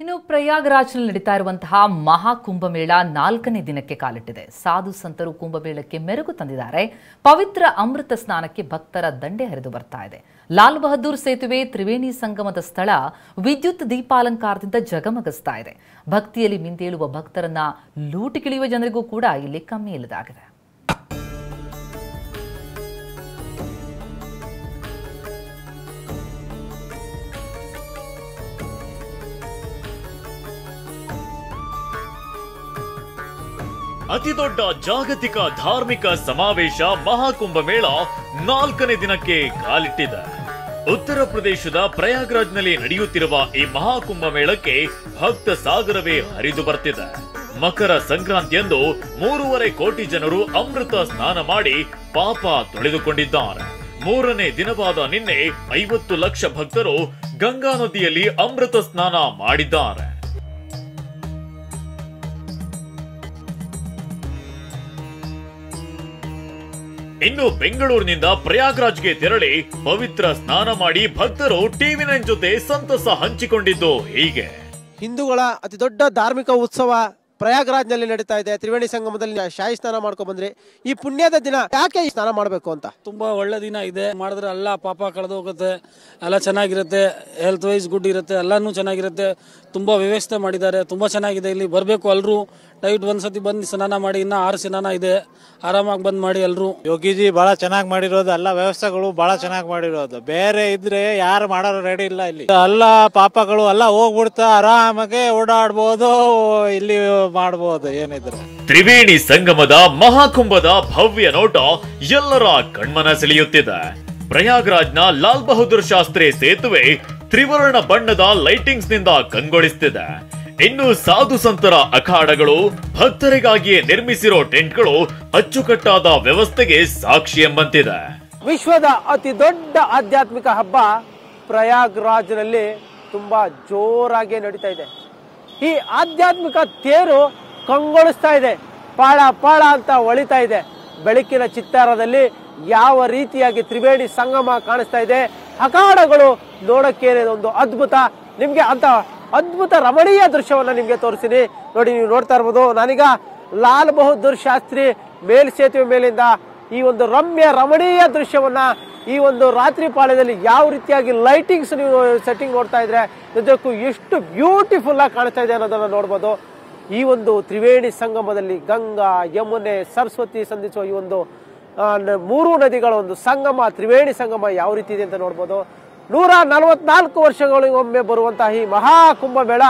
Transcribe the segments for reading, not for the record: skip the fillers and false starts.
ಇನ್ನು ಪ್ರಯಾಗ್ರಾಜ್ನಲ್ಲಿ ನಡೀತಾ ಇರುವಂತಹ ಮಹಾಕುಂಭಮೇಳ 4ನೇ ದಿನಕ್ಕೆ ಕಾಲಿಟ್ಟಿದೆ. ಸಾಧು ಸಂತರು ಕುಂಭಮೇಳಕ್ಕೆ ಮೆರುಗು ತಂದಿದ್ದಾರೆ. ಪವಿತ್ರ ಅಮೃತ ಸ್ನಾನಕ್ಕೆ ಭಕ್ತರ ದಂಡೆ ಹರಿದು ಬರ್ತಾ ಇದೆ. ಲಾಲ್ ಬಹದ್ದೂರ್ ಸೇತುವೆ ತ್ರಿವೇಣಿ ಸಂಗಮದ ಸ್ಥಳ ವಿದ್ಯುತ್ ದೀಪಾಲಂಕಾರದಿಂದ ಜಗಮಗಿಸ್ತಾ ಇದೆ. ಭಕ್ತಿಯಲ್ಲಿ ಮಿಂದೇಳುವ ಭಕ್ತರನ್ನ ಲೂಟಿಗಿಳಿಯುವ ಜನರಿಗೂ ಕೂಡ ಇಲ್ಲಿ ಕಮ್ಮಿ ಇಲ್ಲದಾಗಿದೆ. ಅತಿದೊಡ್ಡ ಜಾಗತಿಕ ಧಾರ್ಮಿಕ ಸಮಾವೇಶ ಮಹಾಕುಂಭಮೇಳ 4ನೇ ದಿನಕ್ಕೆ ಕಾಲಿಟ್ಟಿದೆ. ಉತ್ತರ ಪ್ರದೇಶದ ಪ್ರಯಾಗ್ರಾಜ್ನಲ್ಲಿ ನಡೆಯುತ್ತಿರುವ ಈ ಮಹಾಕುಂಭಮೇಳಕ್ಕೆ ಭಕ್ತ ಸಾಗರವೇ ಹರಿದು ಬರ್ತಿದೆ. ಮಕರ ಸಂಕ್ರಾಂತಿಯಂದು 3.5 ಕೋಟಿ ಜನರು ಅಮೃತ ಸ್ನಾನ ಮಾಡಿ ಪಾಪ ತೊಳೆದುಕೊಂಡಿದ್ದಾರೆ. 3ನೇ ದಿನವಾದ ನಿನ್ನೆ 50 ಲಕ್ಷ ಭಕ್ತರು ಗಂಗಾ ನದಿಯಲ್ಲಿ ಅಮೃತ ಸ್ನಾನ ಮಾಡಿದ್ದಾರೆ. ಇನ್ನು ಬೆಂಗಳೂರಿನಿಂದ ಪ್ರಯಾಗ್ರಾಜ್ಗೆ ತೆರಳಿ ಪವಿತ್ರ ಸ್ನಾನ ಮಾಡಿ ಭಕ್ತರು ಟಿವಿ9 ಜೊತೆ ಸಂತಸ ಹಂಚಿಕೊಂಡಿದ್ದು ಹೀಗೆ. ಹಿಂದೂಗಳ ಅತಿ ದೊಡ್ಡ ಧಾರ್ಮಿಕ ಉತ್ಸವ ಪ್ರಯಾಗ್ರಾಜ್ನಲ್ಲಿ ನಡೀತಾ ಇದೆ. ತ್ರಿವೇಣಿ ಸಂಗಮದಲ್ಲಿ ಶಾಹಿ ಸ್ನಾನ ಮಾಡ್ಕೊಂಡ್ ಬಂದ್ರಿ. ಈ ಪುಣ್ಯದ ದಿನ ಯಾಕೆ ಸ್ನಾನ ಮಾಡಬೇಕು ಅಂತ? ತುಂಬಾ ಒಳ್ಳೆ ದಿನ ಇದೆ. ಮಾಡಿದ್ರೆ ಎಲ್ಲ ಪಾಪ ಕಳೆದು ಹೋಗುತ್ತೆ, ಎಲ್ಲ ಚೆನ್ನಾಗಿರುತ್ತೆ, ಹೆಲ್ತ್ ವೈಸ್ ಗುಡ್ ಇರುತ್ತೆ, ಎಲ್ಲಾನು ಚೆನ್ನಾಗಿರುತ್ತೆ. ತುಂಬಾ ವ್ಯವಸ್ಥೆ ಮಾಡಿದ್ದಾರೆ, ತುಂಬಾ ಚೆನ್ನಾಗಿದೆ. ಇಲ್ಲಿ ಬರಬೇಕು ಎಲ್ಲರೂ. ನೈಟ್ ಒಂದ್ಸತಿ ಬಂದು ಸ್ನಾನ ಮಾಡಿ, ಇನ್ನ 6 ಸ್ನಾನ ಇದೆ, ಆರಾಮಾಗಿ ಬಂದ್ ಮಾಡಿ ಎಲ್ಲರೂ. ಯೋಗಿಜಿ ಬಹಳ ಚೆನ್ನಾಗಿ ಮಾಡಿರೋದು, ಎಲ್ಲ ವ್ಯವಸ್ಥೆಗಳು ಬಹಳ ಚೆನ್ನಾಗಿ ಮಾಡಿರೋದು. ಬೇರೆ ಇದ್ರೆ ಯಾರು ಮಾಡೋರು ರೆಡಿ ಇಲ್ಲ. ಇಲ್ಲಿ ಎಲ್ಲ ಪಾಪಗಳು ಎಲ್ಲ ಹೋಗ್ಬಿಡ್ತಾ ಆರಾಮಾಗೆ ಓಡಾಡ್ಬೋದು, ಇಲ್ಲಿ ಮಾಡಬಹುದು ಏನಿದ್ರೆ. ತ್ರಿವೇಣಿ ಸಂಗಮದ ಮಹಾಕುಂಭದ ಭವ್ಯ ನೋಟ ಎಲ್ಲರ ಕಣ್ಮನ ಸೆಳೆಯುತ್ತಿದೆ. ಪ್ರಯಾಗ್ರಾಜ್ನ ಲಾಲ್ ಬಹದ್ದೂರ್ ಶಾಸ್ತ್ರಿ ಸೇತುವೆ ತ್ರಿವರ್ಣ ಬಣ್ಣದ ಲೈಟಿಂಗ್ಸ್ ನಿಂದ ಕಂಗೊಳಿಸುತ್ತಿದೆ. ಇನ್ನು ಸಾಧು ಸಂತರ ಅಖಾಡಗಳು, ಭಕ್ತರಿಗಾಗಿಯೇ ನಿರ್ಮಿಸಿರೋ ಟೆಂಟ್ಗಳು ಅಚ್ಚುಕಟ್ಟಾದ ವ್ಯವಸ್ಥೆಗೆ ಸಾಕ್ಷಿ ಎಂಬಂತಿದೆ. ವಿಶ್ವದ ಅತಿ ದೊಡ್ಡ ಆಧ್ಯಾತ್ಮಿಕ ಹಬ್ಬ ಪ್ರಯಾಗ್ರಾಜ್ನಲ್ಲಿ ತುಂಬಾ ಜೋರಾಗಿ ನಡೀತಾ ಇದೆ. ಈ ಆಧ್ಯಾತ್ಮಿಕ ತೇರು ಕಂಗೊಳಿಸ್ತಾ ಇದೆ, ಪಾಳ ಪಾಳ ಅಂತ ಹೊಳಿತಾ ಇದೆ. ಬೆಳಕಿನ ಚಿತ್ತಾರದಲ್ಲಿ ಯಾವ ರೀತಿಯಾಗಿ ತ್ರಿವೇಣಿ ಸಂಗಮ ಕಾಣಿಸ್ತಾ ಇದೆ, ಅಖಾಡಗಳು ನೋಡಕ್ಕೆ ಒಂದು ಅದ್ಭುತ. ನಿಮ್ಗೆ ಅಂತ ಅದ್ಭುತ ರಮಣೀಯ ದೃಶ್ಯವನ್ನ ನಿಮ್ಗೆ ತೋರಿಸ್ತೀನಿ ನೋಡಿ. ನೀವು ನೋಡ್ತಾ ಇರ್ಬೋದು, ನಾನೀಗ ಲಾಲ್ ಬಹದ್ದೂರ್ ಶಾಸ್ತ್ರಿ ಮೇಲ್ಸೇತುವೆ ಮೇಲಿಂದ ಈ ಒಂದು ರಮ್ಯ ರಮಣೀಯ ದೃಶ್ಯವನ್ನ, ಈ ಒಂದು ರಾತ್ರಿ ಪಾಳ್ಯದಲ್ಲಿ ಯಾವ ರೀತಿಯಾಗಿ ಲೈಟಿಂಗ್ಸ್ ನೀವು ಸೆಟ್ಟಿಂಗ್ ನೋಡ್ತಾ ಇದ್ರೆ ನಿಜಕ್ಕೂ ಎಷ್ಟು ಬ್ಯೂಟಿಫುಲ್ ಆಗಿ ಕಾಣಿಸ್ತಾ ಇದೆ ಅನ್ನೋದನ್ನ ನೋಡ್ಬೋದು. ಈ ಒಂದು ತ್ರಿವೇಣಿ ಸಂಗಮದಲ್ಲಿ ಗಂಗಾ, ಯಮುನೆ, ಸರಸ್ವತಿ ಸಂಧಿಸುವ ಈ ಒಂದು 3 ನದಿಗಳ ಒಂದು ಸಂಗಮ, ತ್ರಿವೇಣಿ ಸಂಗಮ ಯಾವ ರೀತಿ ಇದೆ ಅಂತ ನೋಡ್ಬೋದು. 144 ವರ್ಷಗಳಿಗೊಮ್ಮೆ ಬರುವಂತಹ ಈ ಮಹಾಕುಂಭಮೇಳ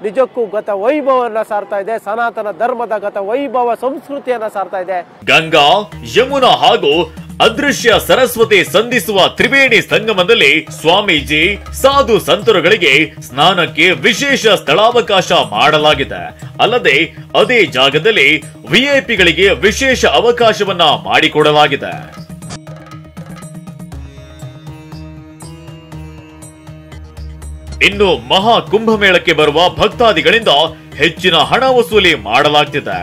ನಿಜಕ್ಕೂ ಗತ ವೈಭವವನ್ನ ಸಾರ್ತಾ ಇದೆ. ಸನಾತನ ಧರ್ಮದ ಗತ ವೈಭವ ಸಂಸ್ಕೃತಿಯನ್ನ ಸಾರ್ತಾ ಇದೆ. ಗಂಗಾ, ಯಮುನಾ ಹಾಗೂ ಅದೃಶ್ಯ ಸರಸ್ವತಿ ಸಂಧಿಸುವ ತ್ರಿವೇಣಿ ಸಂಗಮದಲ್ಲಿ ಸ್ವಾಮೀಜಿ, ಸಾಧು ಸಂತರುಗಳಿಗೆ ಸ್ನಾನಕ್ಕೆ ವಿಶೇಷ ಸ್ಥಳಾವಕಾಶ ಮಾಡಲಾಗಿದೆ. ಅಲ್ಲದೆ ಅದೇ ಜಾಗದಲ್ಲಿ ವಿಐಪಿಗಳಿಗೆ ವಿಶೇಷ ಅವಕಾಶವನ್ನ ಮಾಡಿಕೊಡಲಾಗಿದೆ. ಇನ್ನು ಮಹಾ ಕುಂಭಮೇಳಕ್ಕೆ ಬರುವ ಭಕ್ತಾದಿಗಳಿಂದ ಹೆಚ್ಚಿನ ಹಣ ವಸೂಲಿ ಮಾಡಲಾಗ್ತಿದೆ.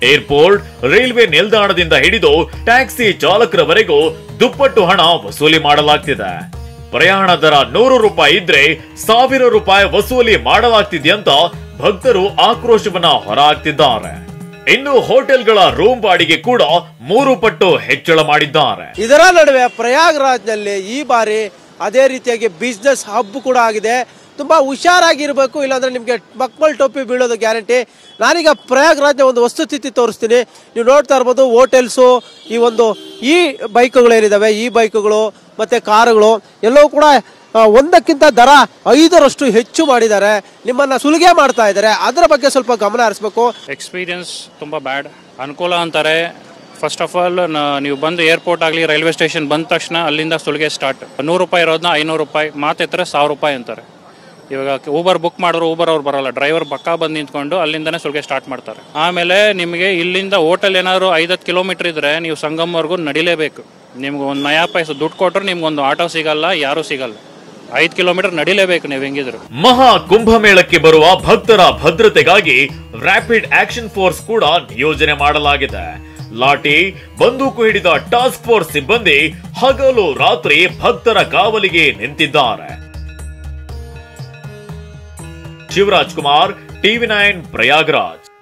ಏರ್ಪೋರ್ಟ್, ರೈಲ್ವೆ ನಿಲ್ದಾಣದಿಂದ ಹಿಡಿದು ಟ್ಯಾಕ್ಸಿ ಚಾಲಕರವರೆಗೂ ದುಪ್ಪಟ್ಟು ಹಣ ವಸೂಲಿ ಮಾಡಲಾಗ್ತಿದೆ. ಪ್ರಯಾಣ ದರ 100 ರೂಪಾಯಿ ಇದ್ರೆ 1000 ರೂಪಾಯಿ ವಸೂಲಿ ಮಾಡಲಾಗ್ತಿದೆಯಂತ ಭಕ್ತರು ಆಕ್ರೋಶವನ್ನ ಹೊರಹಾಕ್ತಿದ್ದಾರೆ. ಇನ್ನು ಹೋಟೆಲ್ಗಳ ರೂಮ್ ಬಾಡಿಗೆ ಕೂಡ 3 ಪಟ್ಟು ಹೆಚ್ಚಳ ಮಾಡಿದ್ದಾರೆ. ಇದರ ನಡುವೆ ಪ್ರಯಾಗ್ರಾಜ್ನಲ್ಲಿ ಈ ಬಾರಿ ಅದೇ ರೀತಿಯಾಗಿ ಬಿಸ್ನೆಸ್ ಹಬ್ ಕೂಡ ಆಗಿದೆ. ತುಂಬಾ ಹುಷಾರಾಗಿರ್ಬೇಕು, ಇಲ್ಲಾಂದ್ರೆ ನಿಮ್ಗೆ ಮಕ್ಕಳ ಟೋಪಿ ಬೀಳೋದು ಗ್ಯಾರಂಟಿ. ನಾನೀಗ ಪ್ರಯಾಗ್ರಾಜ್ನ ಒಂದು ವಸ್ತುಸ್ಥಿತಿ ತೋರಿಸ್ತೀನಿ. ನೀವು ನೋಡ್ತಾ ಇರ್ಬೋದು, ಹೋಟೆಲ್ಸು, ಈ ಬೈಕ್ಗಳೇನಿದಾವೆ, ಈ ಬೈಕ್ಗಳು ಮತ್ತೆ ಕಾರುಗಳು ಎಲ್ಲವೂ ಕೂಡ ಒಂದಕ್ಕಿಂತ ದರ 5ರಷ್ಟು ಹೆಚ್ಚು ಮಾಡಿದ್ದಾರೆ. ನಿಮ್ಮನ್ನ ಸುಲಿಗೆ ಮಾಡ್ತಾ ಇದ್ದಾರೆ. ಅದರ ಬಗ್ಗೆ ಸ್ವಲ್ಪ ಗಮನ ಹರಿಸಬೇಕು. ಎಕ್ಸ್ಪೀರಿಯನ್ಸ್ ತುಂಬಾ ಬ್ಯಾಡ್. ಅನುಕೂಲ ಅಂತಾರೆ. ಫಸ್ಟ್ ಆಫ್ ಆಲ್ ನೀವು ಬಂದು ಏರ್ಪೋರ್ಟ್ ಆಗಲಿ, ರೈಲ್ವೆ ಸ್ಟೇಷನ್ ಬಂದ ತಕ್ಷಣ ಅಲ್ಲಿಂದ ಸುಲಿಗೆ ಸ್ಟಾರ್ಟ್. 100 ರೂಪಾಯಿ ಇರೋದನ್ನ 500 ರೂಪಾಯಿ, ಮಾತೆತ್ತರೆ 1000 ರೂಪಾಯಿ ಅಂತಾರೆ. ಇವಾಗ ಊಬರ್ ಬುಕ್ ಮಾಡಿದ್ರು ಊಬರ್ ಅವ್ರು ಬರಲ್ಲ, ಡ್ರೈವರ್ ಪಕ್ಕ ಬಂದು ನಿಂತ್ಕೊಂಡು ಅಲ್ಲಿಂದನೇ ಸುಲಿಗೆ ಸ್ಟಾರ್ಟ್ ಮಾಡ್ತಾರೆ. ಆಮೇಲೆ ನಿಮಗೆ ಇಲ್ಲಿಂದ ಹೋಟೆಲ್ ಏನಾದ್ರು 5-10 ಕಿಲೋಮೀಟರ್ ಇದ್ರೆ ನೀವು ಸಂಗಮವರೆಗೂ ನಡಿಲೇಬೇಕು. ನಿಮ್ಗೆ ಒಂದು ನಯಾ ಪೈಸೆ ದುಡ್ಡು ಕೊಟ್ಟರು ನಿಮ್ಗೊಂದು ಆಟೋ ಸಿಗಲ್ಲ, ಯಾರೂ ಸಿಗಲ್ಲ. 5 ಕಿಲೋಮೀಟರ್ ನಡಿಲೇಬೇಕು ನೀವು ಹೆಂಗಿದ್ರು. ಮಹಾ ಕುಂಭಮೇಳಕ್ಕೆ ಬರುವ ಭಕ್ತರ ಭದ್ರತೆಗಾಗಿ ರ್ಯಾಪಿಡ್ ಆಕ್ಷನ್ ಫೋರ್ಸ್ ಕೂಡ ನಿಯೋಜನೆ ಮಾಡಲಾಗಿದೆ. ಲಾಠಿ, ಬಂದೂಕು ಹಿಡಿದ ಟಾಸ್ಕ್ ಫೋರ್ಸ್ ಸಿಬ್ಬಂದಿ ಹಗಲು ರಾತ್ರಿ ಭಕ್ತರ ಕಾವಲಿಗೆ ನಿಂತಿದ್ದಾರೆ. ಶಿವರಾಜ್ ಕುಮಾರ್, ಟಿವಿ9 ಪ್ರಯಾಗ್ರಾಜ್.